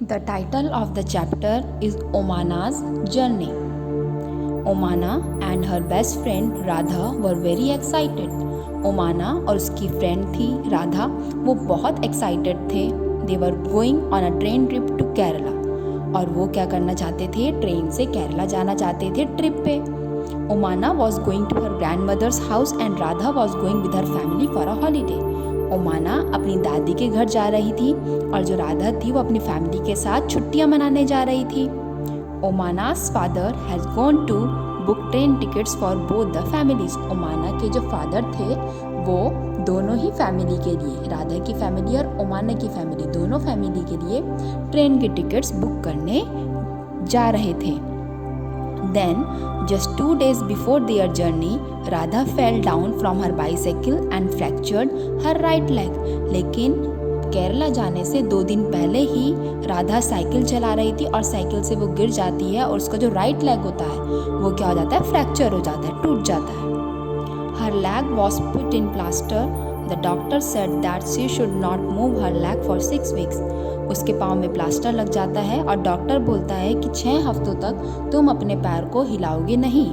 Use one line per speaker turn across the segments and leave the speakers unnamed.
The title of the chapter is Omana's Journey. Omana and her best friend Radha were very excited. ओमाना और उसकी friend थी राधा, वो बहुत excited थे. They were going on a train trip to Kerala. और वो क्या करना चाहते थे? ट्रेन से केरला जाना चाहते थे ट्रिप पे. ओमाना was going to her grandmother's house and Radha was going with her family for a holiday. ओमाना अपनी दादी के घर जा रही थी और जो राधा थी वो अपनी फैमिली के साथ छुट्टियां मनाने जा रही थी. ओमाना's father has gone to book train tickets for both the families. ओमाना के जो फादर थे वो दोनों ही फैमिली के लिए, राधा की फैमिली और ओमाना की फैमिली, दोनों फैमिली के लिए ट्रेन की टिकट्स बुक करने जा रहे थे. Then, just 2 days before their journey, Radha fell down from her bicycle and fractured her right leg. लेकिन केरला जाने से 2 दिन पहले ही राधा साइकिल चला रही थी और साइकिल से वो गिर जाती है और उसका जो राइट लेग होता है वो क्या हो जाता है? फ्रैक्चर हो जाता है, टूट जाता है. Her leg was put in plaster. The doctor said that she should not move her leg for 6 weeks. उसके पाँव में प्लास्टर लग जाता है और डॉक्टर बोलता है कि 6 हफ्तों तक तुम अपने पैर को हिलाओगे नहीं.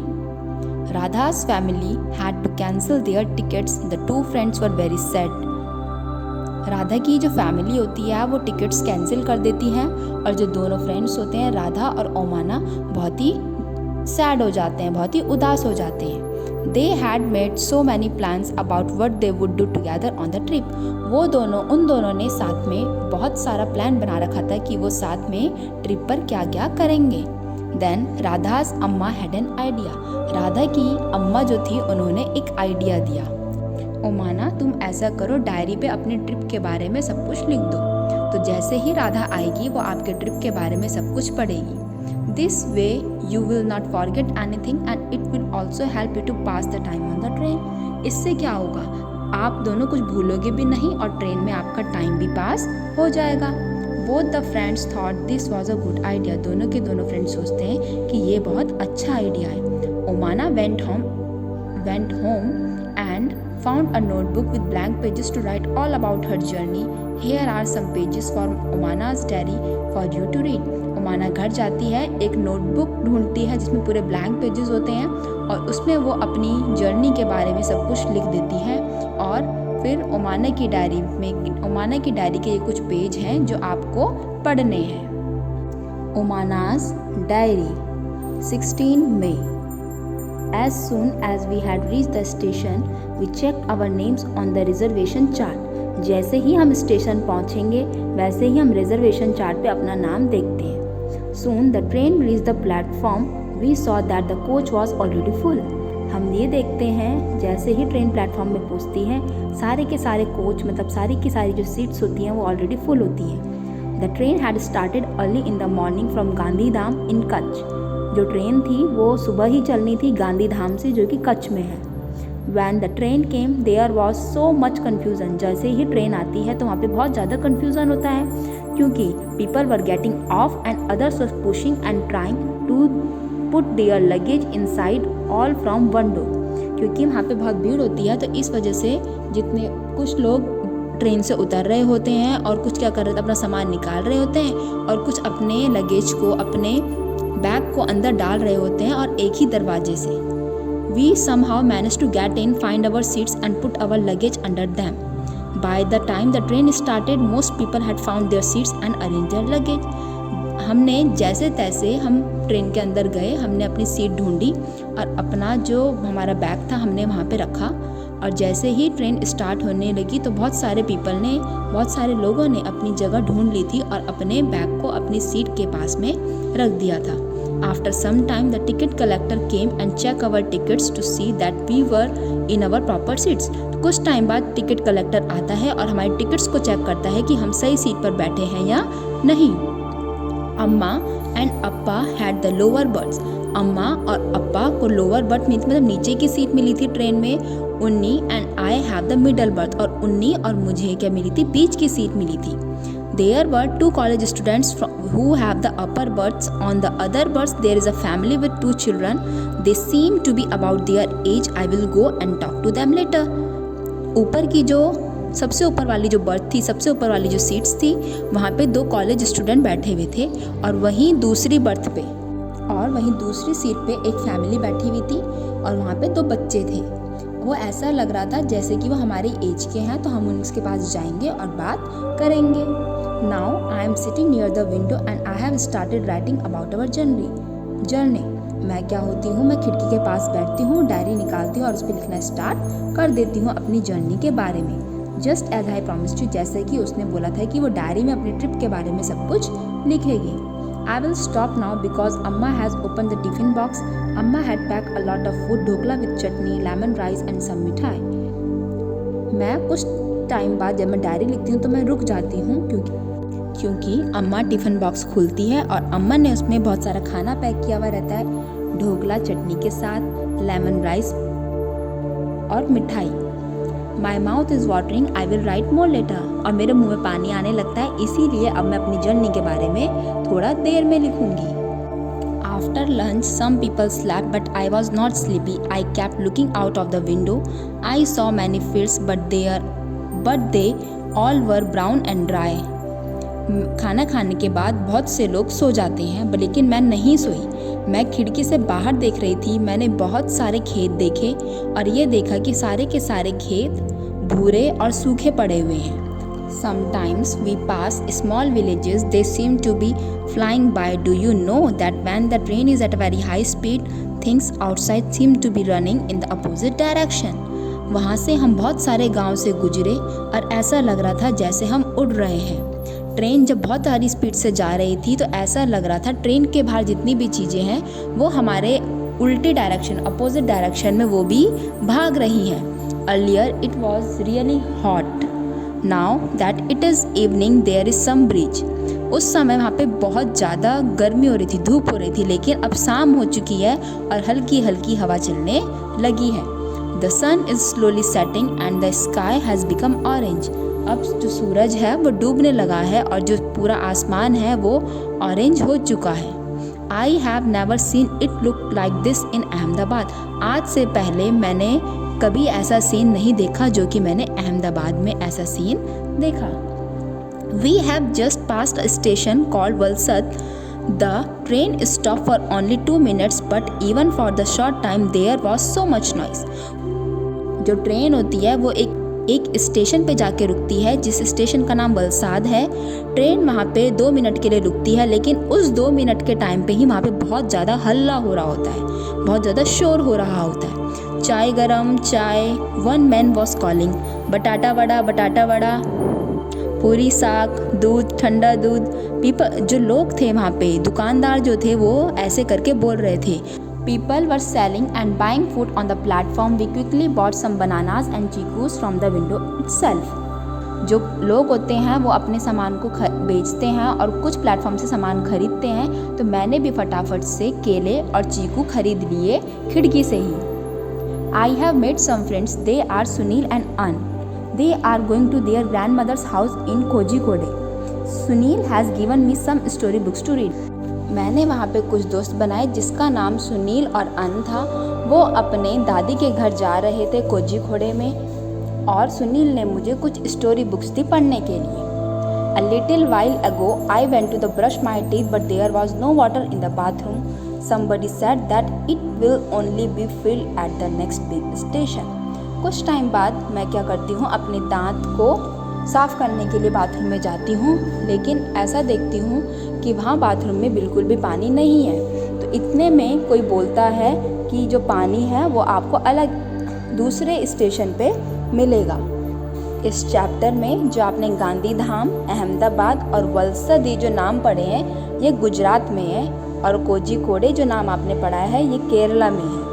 Radha's family had to cancel their tickets. The two friends were very sad. Radha की जो फैमिली होती है वो टिकट्स कैंसिल कर देती हैं और जो दोनों फ्रेंड्स होते हैं राधा और ओमाना बहुत ही सैड हो जाते हैं, बहुत ही उदास हो जाते हैं. They had made so many plans about what they would do together on the trip. उन दोनों ने साथ में बहुत सारा प्लान बना रखा था कि वो साथ में ट्रिप पर क्या क्या करेंगे. Then Radha's अम्मा had an idea. राधा की अम्मा जो थी उन्होंने एक आइडिया दिया. ओमाना तुम ऐसा करो, डायरी पे अपनी ट्रिप के बारे में सब कुछ लिख दो, तो जैसे ही राधा आएगी वो आपके ट्रिप के बारे में सब कुछ पढ़ेगी. This way you will not forget anything and it will also help you to pass the time on the train. इससे क्या होगा? आप दोनों कुछ भूलोगे भी नहीं और ट्रेन में आपका टाइम भी पास हो जाएगा. Both the friends thought this was a good idea. दोनों के दोनों फ्रेंड्स सोचते हैं कि ये बहुत अच्छा आइडिया है. ओमाना went home and found a notebook with blank pages to write all about her journey. Here are some pages from Omana's diary for you to read. ओमाना घर जाती है, एक नोटबुक ढूंढती है जिसमें पूरे ब्लैंक पेजेस होते हैं और उसमें वो अपनी जर्नी के बारे में सब कुछ लिख देती है. और फिर ओमाना की डायरी के ये कुछ पेज हैं जो आपको पढ़ने हैं. ओमाना's diary 16 May. As soon as we had reached the station, we checked our names on the reservation chart. जैसे ही हम स्टेशन पहुंचेंगे वैसे ही हम रिजर्वेशन चार्ट पे अपना नाम देखते हैं. Soon the train reached the platform. We saw that the coach was already full. हम ये देखते हैं जैसे ही ट्रेन प्लेटफॉर्म में पहुंचती है सारे के सारे कोच मतलब सारी की सारी जो सीट्स होती हैं वो ऑलरेडी फुल होती हैं. The train had started early in the morning from Gandhidham in Kutch. जो ट्रेन थी वो सुबह ही चलनी थी गांधीधाम से जो कि कच्छ में है. When the train came, there was so much confusion. जैसे ही ट्रेन आती है तो वहाँ पे बहुत ज़्यादा कन्फ्यूज़न होता है क्योंकि people were getting off and others were pushing and trying to put their luggage inside all from window. क्योंकि वहाँ पे बहुत भीड़ होती है तो इस वजह से जितने कुछ लोग ट्रेन से उतर रहे होते हैं और कुछ क्या कर रहे थे अपना सामान निकाल रहे होते हैं और कुछ अपने लगेज को अपने बैग को अंदर डाल रहे होते हैं और एक ही दरवाजे से. We somehow managed to get in, find our seats and put our luggage under them. By the time the train started, most people had found their seats and arranged their luggage. हमने जैसे तैसे हम train के अंदर गए, हमने अपनी seat ढूंढी और अपना जो हमारा बैग था हमने वहाँ पे रखा. और जैसे ही ट्रेन स्टार्ट होने लगी तो बहुत सारे लोगों ने अपनी जगह ढूंढ ली थी और अपने बैग को अपनी सीट के पास में रख दिया था. After some time, the ticket collector came and checked our tickets to see that we were in our proper seats. कुछ टाइम बाद टिकट कलेक्टर आता है और हमारी टिकट्स को चेक करता है कि हम सही सीट पर बैठे हैं या नहीं. Amma and Appa had the lower berths. अम्मा और अप्पा को लोअर बर्थ मतलब नीचे की सीट मिली थी ट्रेन में. उन्नी and I have the middle birth और उन्नी और मुझे क्या मिली थी? बीच की सीट मिली थी. There were 2 college students who have the upper berths. On the other berths, there is a family with 2 children. They seem to be about their age. I will go and talk to them later. ऊपर की जो सबसे ऊपर वाली जो birth थी, सबसे ऊपर वाली जो सीट्स थी, वहाँ पे 2 कॉलेज स्टूडेंट बैठे हुए थे और वहीं दूसरी सीट पे एक फैमिली बैठी हुई थी और वहाँ पे 2 बच्चे थे। वो ऐसा लग रहा था जैसे कि वो हमारी एज के हैं, तो हम उनके पास जाएंगे और बात करेंगे। Now I am sitting near the window and I have started writing about our journey. मैं क्या होती हूँ, मैं खिड़की के पास बैठती हूँ, डायरी निकालती हूँ और उस पर लिखना स्टार्ट कर देती हूँ अपनी जर्नी के बारे में। Just as I promised you, जैसे कि उसने बोला था कि वो डायरी में अपनी ट्रिप के बारे में सब कुछ लिखेगी। I will stop now because Amma has opened the tiffin box. Amma had packed a lot of food, dhokla with chutney, lemon rice and some मिठाई। मैं कुछ टाइम बाद जब मैं डायरी लिखती हूँ तो मैं रुक जाती हूँ क्योंकि अम्मा टिफ़िन बॉक्स खोलती है और अम्मा ने उसमें बहुत सारा खाना पैक किया हुआ रहता है, ढोकला चटनी के साथ, लेमन राइस और मिठाई। My mouth is watering, I will write more later. और मेरे मुंह में पानी आने लगता है, इसीलिए अब मैं अपनी जर्नी के बारे में थोड़ा देर में लिखूंगी। After lunch, some people slept, but I was not sleepy. I kept looking out of the window. I saw many fields, but they all were brown and dry. खाना खाने के बाद बहुत से लोग सो जाते हैं, लेकिन मैं नहीं सोई। मैं खिड़की से बाहर देख रही थी। मैंने बहुत सारे खेत देखे और ये देखा कि सारे के सारे खेत भूरे और सूखे पड़े हुए हैं। Sometimes we pass small villages. They seem to be flying by. Do you know that when the train is at a very high speed, things outside seem to be running in the opposite direction. वहाँ से हम बहुत सारे गांव से गुजरे और ऐसा लग रहा था जैसे हम उड़ रहे हैं। ट्रेन जब बहुत सारी स्पीड से जा रही थी तो ऐसा लग रहा था ट्रेन के बाहर जितनी भी चीज़ें हैं वो हमारे उल्टी डायरेक्शन, अपोजिट डायरेक्शन में वो भी भाग रही हैं। Earlier it was really hot. Now that it is evening, there is some breeze. उस समय वहाँ पे बहुत ज़्यादा गर्मी हो रही थी, धूप हो रही थी, लेकिन अब शाम हो चुकी है और हल्की हल्की हवा चलने लगी है। The sun is slowly setting and the sky has become orange. अब जो सूरज है वो डूबने लगा है और जो पूरा आसमान है वो ऑरेंज हो चुका है। I have never seen it look like this in Ahmedabad. आज से पहले मैंने कभी ऐसा सीन नहीं देखा जो कि मैंने अहमदाबाद में ऐसा सीन देखा। We have just passed a station called Valsad. The train stopped for only 2 minutes, but even for the short time there was so much noise. जो ट्रेन होती है वो एक स्टेशन पे जाके रुकती है जिस स्टेशन का नाम वलसाद है। ट्रेन वहाँ पे 2 मिनट के लिए रुकती है, लेकिन उस 2 मिनट के टाइम पे ही वहाँ पे बहुत ज़्यादा हल्ला हो रहा होता है, बहुत ज़्यादा शोर हो रहा होता है। चाय गरम चाय, वन मैन वॉज कॉलिंग, बटाटा वड़ा, पूरी साग, दूध, ठंडा दूध। जो लोग थे वहाँ पे, दुकानदार जो थे वो ऐसे करके बोल रहे थे। People were selling and buying food on the platform. We quickly bought some bananas and chicus from the window itself. जो लोग होते हैं वो अपने सामान को बेचते हैं और कुछ प्लेटफॉर्म से सामान खरीदते हैं, तो मैंने भी फटाफट से केले और चीकू खरीद लिए खिड़की से ही। I have made some friends. They are Sunil and An. They are going to their grandmother's house in Kozhikode. Sunil has given me some story books to read. मैंने वहाँ पे कुछ दोस्त बनाए जिसका नाम सुनील और अन था। वो अपने दादी के घर जा रहे थे कोझीकोडे में और सुनील ने मुझे कुछ स्टोरी बुक्स दी पढ़ने के लिए। A little while ago I went to brush my teeth but there was no water in the bathroom. Somebody said that it will only be filled at the next big station. कुछ time बाद मैं क्या करती हूँ, अपने दांत को साफ़ करने के लिए बाथरूम में जाती हूँ, लेकिन ऐसा देखती हूँ कि वहाँ बाथरूम में बिल्कुल भी पानी नहीं है। तो इतने में कोई बोलता है कि जो पानी है वो आपको अलग दूसरे स्टेशन पे मिलेगा। इस चैप्टर में जो आपने गांधी धाम, अहमदाबाद और वलसदी जो नाम पढ़े हैं ये गुजरात में है और कोझीकोडे जो नाम आपने पढ़ा है ये केरला में है।